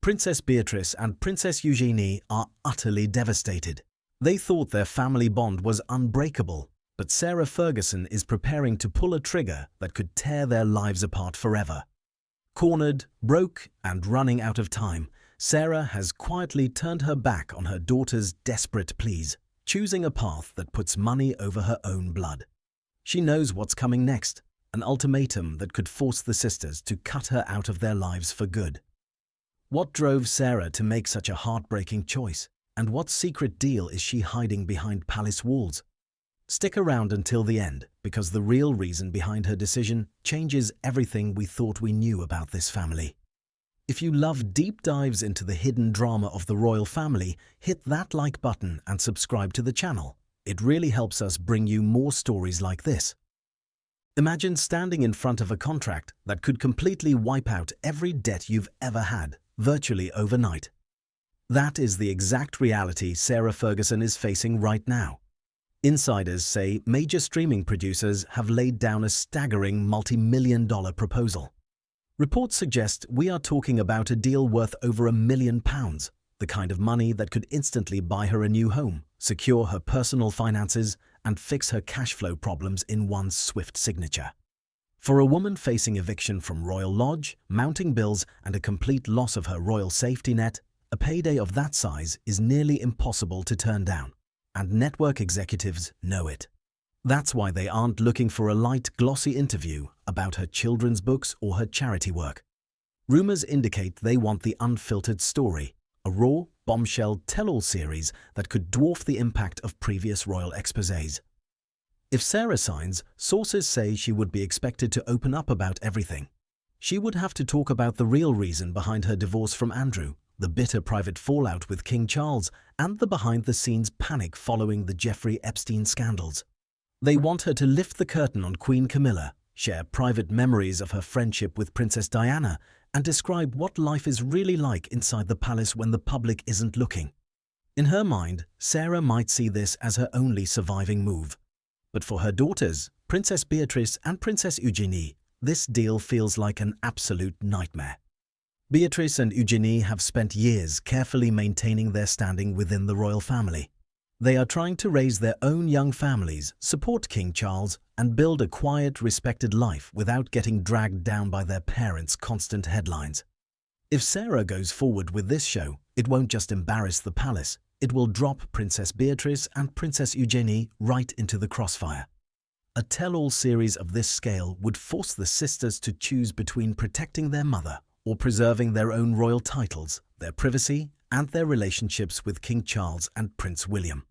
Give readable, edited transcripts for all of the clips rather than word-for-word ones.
Princess Beatrice and Princess Eugenie are utterly devastated. They thought their family bond was unbreakable, but Sarah Ferguson is preparing to pull a trigger that could tear their lives apart forever. Cornered, broke, and running out of time, Sarah has quietly turned her back on her daughter's desperate pleas, choosing a path that puts money over her own blood. She knows what's coming next, an ultimatum that could force the sisters to cut her out of their lives for good. What drove Sarah to make such a heartbreaking choice, and what secret deal is she hiding behind palace walls? Stick around until the end, because the real reason behind her decision changes everything we thought we knew about this family. If you love deep dives into the hidden drama of the royal family, hit that like button and subscribe to the channel. It really helps us bring you more stories like this. Imagine standing in front of a contract that could completely wipe out every debt you've ever had, virtually overnight. That is the exact reality Sarah Ferguson is facing right now. Insiders say major streaming producers have laid down a staggering multi-million-dollar proposal. Reports suggest we are talking about a deal worth over £1 million, the kind of money that could instantly buy her a new home, secure her personal finances, and fix her cash flow problems in one swift signature. For a woman facing eviction from Royal Lodge, mounting bills, and a complete loss of her royal safety net, a payday of that size is nearly impossible to turn down, and network executives know it. That's why they aren't looking for a light, glossy interview about her children's books or her charity work. Rumors indicate they want the unfiltered story, a raw, bombshell tell-all series that could dwarf the impact of previous royal exposés. If Sarah signs, sources say she would be expected to open up about everything. She would have to talk about the real reason behind her divorce from Andrew, the bitter private fallout with King Charles, and the behind-the-scenes panic following the Jeffrey Epstein scandals. They want her to lift the curtain on Queen Camilla, share private memories of her friendship with Princess Diana, and describe what life is really like inside the palace when the public isn't looking. In her mind, Sarah might see this as her only surviving move. But for her daughters, Princess Beatrice and Princess Eugenie, this deal feels like an absolute nightmare. Beatrice and Eugenie have spent years carefully maintaining their standing within the royal family. They are trying to raise their own young families, support King Charles, and build a quiet, respected life without getting dragged down by their parents' constant headlines. If Sarah goes forward with this show, it won't just embarrass the palace, it will drop Princess Beatrice and Princess Eugenie right into the crossfire. A tell-all series of this scale would force the sisters to choose between protecting their mother or preserving their own royal titles, their privacy, and their relationships with King Charles and Prince William.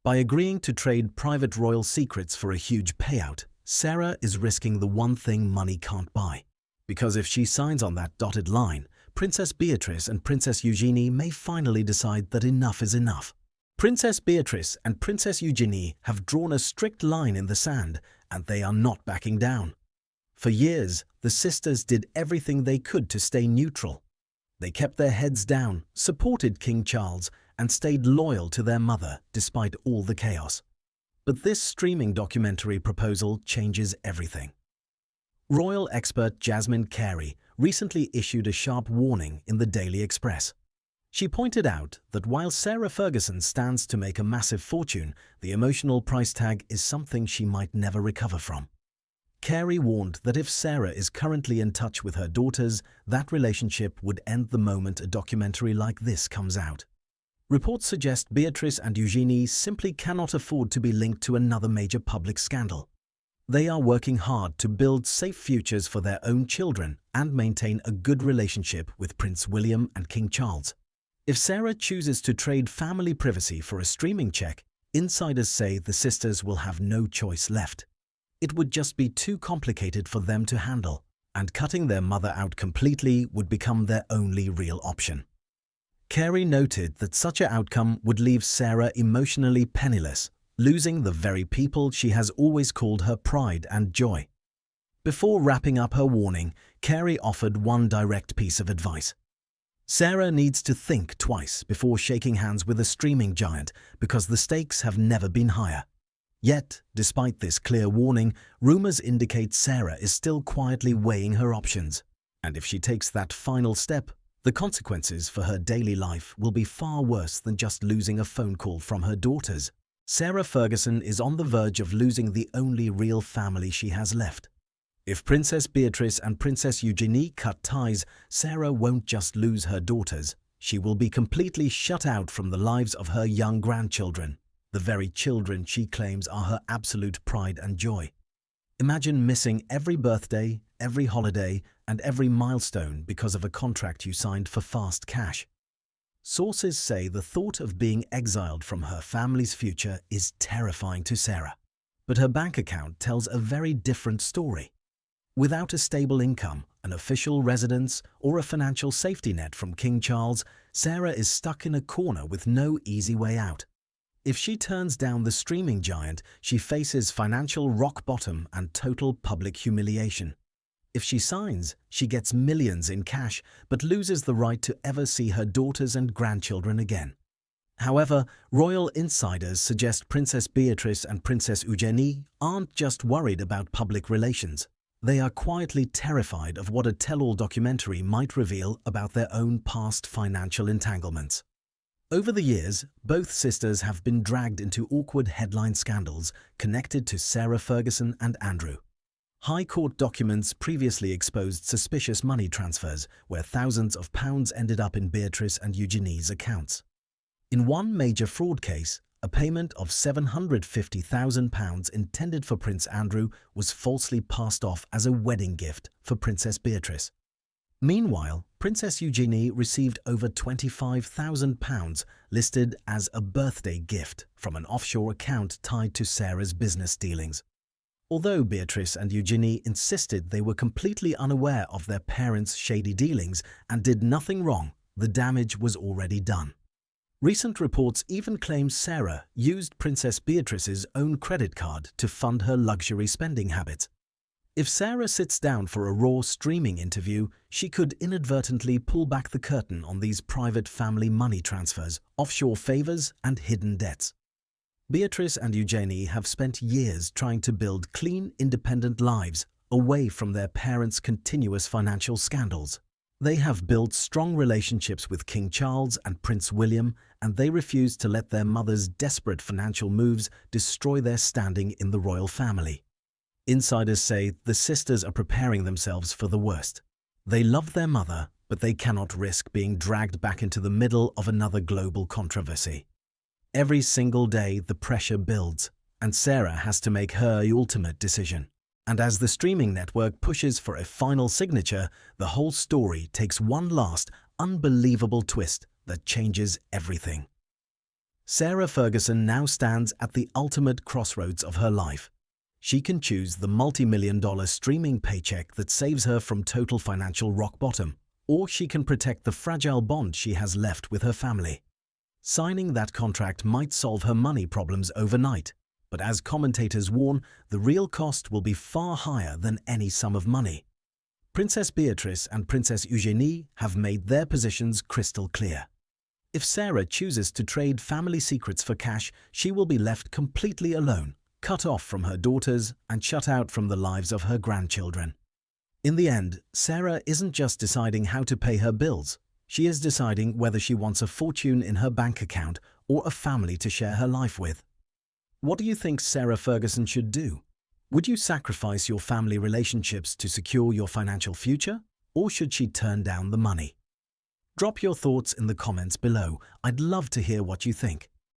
By agreeing to trade private royal secrets for a huge payout, Sarah is risking the one thing money can't buy. Because if she signs on that dotted line, Princess Beatrice and Princess Eugenie may finally decide that enough is enough. Princess Beatrice and Princess Eugenie have drawn a strict line in the sand, and they are not backing down. For years, the sisters did everything they could to stay neutral. They kept their heads down, supported King Charles, and stayed loyal to their mother despite all the chaos. But this streaming documentary proposal changes everything. Royal expert Jasmine Carey recently issued a sharp warning in the Daily Express. She pointed out that while Sarah Ferguson stands to make a massive fortune, the emotional price tag is something she might never recover from. Carey warned that if Sarah is currently in touch with her daughters, that relationship would end the moment a documentary like this comes out. Reports suggest Beatrice and Eugenie simply cannot afford to be linked to another major public scandal. They are working hard to build safe futures for their own children and maintain a good relationship with Prince William and King Charles. If Sarah chooses to trade family privacy for a streaming check, insiders say the sisters will have no choice left. It would just be too complicated for them to handle, and cutting their mother out completely would become their only real option. Carey noted that such an outcome would leave Sarah emotionally penniless, losing the very people she has always called her pride and joy. Before wrapping up her warning, Carey offered one direct piece of advice. Sarah needs to think twice before shaking hands with a streaming giant because the stakes have never been higher. Yet, despite this clear warning, rumors indicate Sarah is still quietly weighing her options. And if she takes that final step, The consequences for her daily life will be far worse than just losing a phone call from her daughters. Sarah Ferguson is on the verge of losing the only real family she has left. If Princess Beatrice and Princess Eugenie cut ties, Sarah won't just lose her daughters. She will be completely shut out from the lives of her young grandchildren, the very children she claims are her absolute pride and joy. Imagine missing every birthday, every holiday, and every milestone because of a contract you signed for fast cash. Sources say the thought of being exiled from her family's future is terrifying to Sarah. But her bank account tells a very different story. Without a stable income, an official residence, or a financial safety net from King Charles, Sarah is stuck in a corner with no easy way out. If she turns down the streaming giant, she faces financial rock bottom and total public humiliation. If she signs, she gets millions in cash but loses the right to ever see her daughters and grandchildren again. However, royal insiders suggest Princess Beatrice and Princess Eugenie aren't just worried about public relations. They are quietly terrified of what a tell-all documentary might reveal about their own past financial entanglements. Over the years, both sisters have been dragged into awkward headline scandals connected to Sarah Ferguson and Andrew. High Court documents previously exposed suspicious money transfers where thousands of pounds ended up in Beatrice and Eugenie's accounts. In one major fraud case, a payment of £750,000 intended for Prince Andrew was falsely passed off as a wedding gift for Princess Beatrice. Meanwhile, Princess Eugenie received over £25,000 listed as a birthday gift from an offshore account tied to Sarah's business dealings. Although Beatrice and Eugenie insisted they were completely unaware of their parents' shady dealings and did nothing wrong, the damage was already done. Recent reports even claim Sarah used Princess Beatrice's own credit card to fund her luxury spending habits. If Sarah sits down for a raw streaming interview, she could inadvertently pull back the curtain on these private family money transfers, offshore favors, and hidden debts. Beatrice and Eugenie have spent years trying to build clean, independent lives away from their parents' continuous financial scandals. They have built strong relationships with King Charles and Prince William, and they refuse to let their mother's desperate financial moves destroy their standing in the royal family. Insiders say the sisters are preparing themselves for the worst. They love their mother, but they cannot risk being dragged back into the middle of another global controversy. Every single day the pressure builds, and Sarah has to make her ultimate decision. And as the streaming network pushes for a final signature, the whole story takes one last, unbelievable twist that changes everything. Sarah Ferguson now stands at the ultimate crossroads of her life. She can choose the multi-million-dollar streaming paycheck that saves her from total financial rock bottom, or she can protect the fragile bond she has left with her family. Signing that contract might solve her money problems overnight, but as commentators warn, the real cost will be far higher than any sum of money. Princess Beatrice and Princess Eugenie have made their positions crystal clear. If Sarah chooses to trade family secrets for cash, she will be left completely alone, cut off from her daughters and shut out from the lives of her grandchildren. In the end, Sarah isn't just deciding how to pay her bills. She is deciding whether she wants a fortune in her bank account or a family to share her life with. What do you think Sarah Ferguson should do? Would you sacrifice your family relationships to secure your financial future, or should she turn down the money? Drop your thoughts in the comments below. I'd love to hear what you think.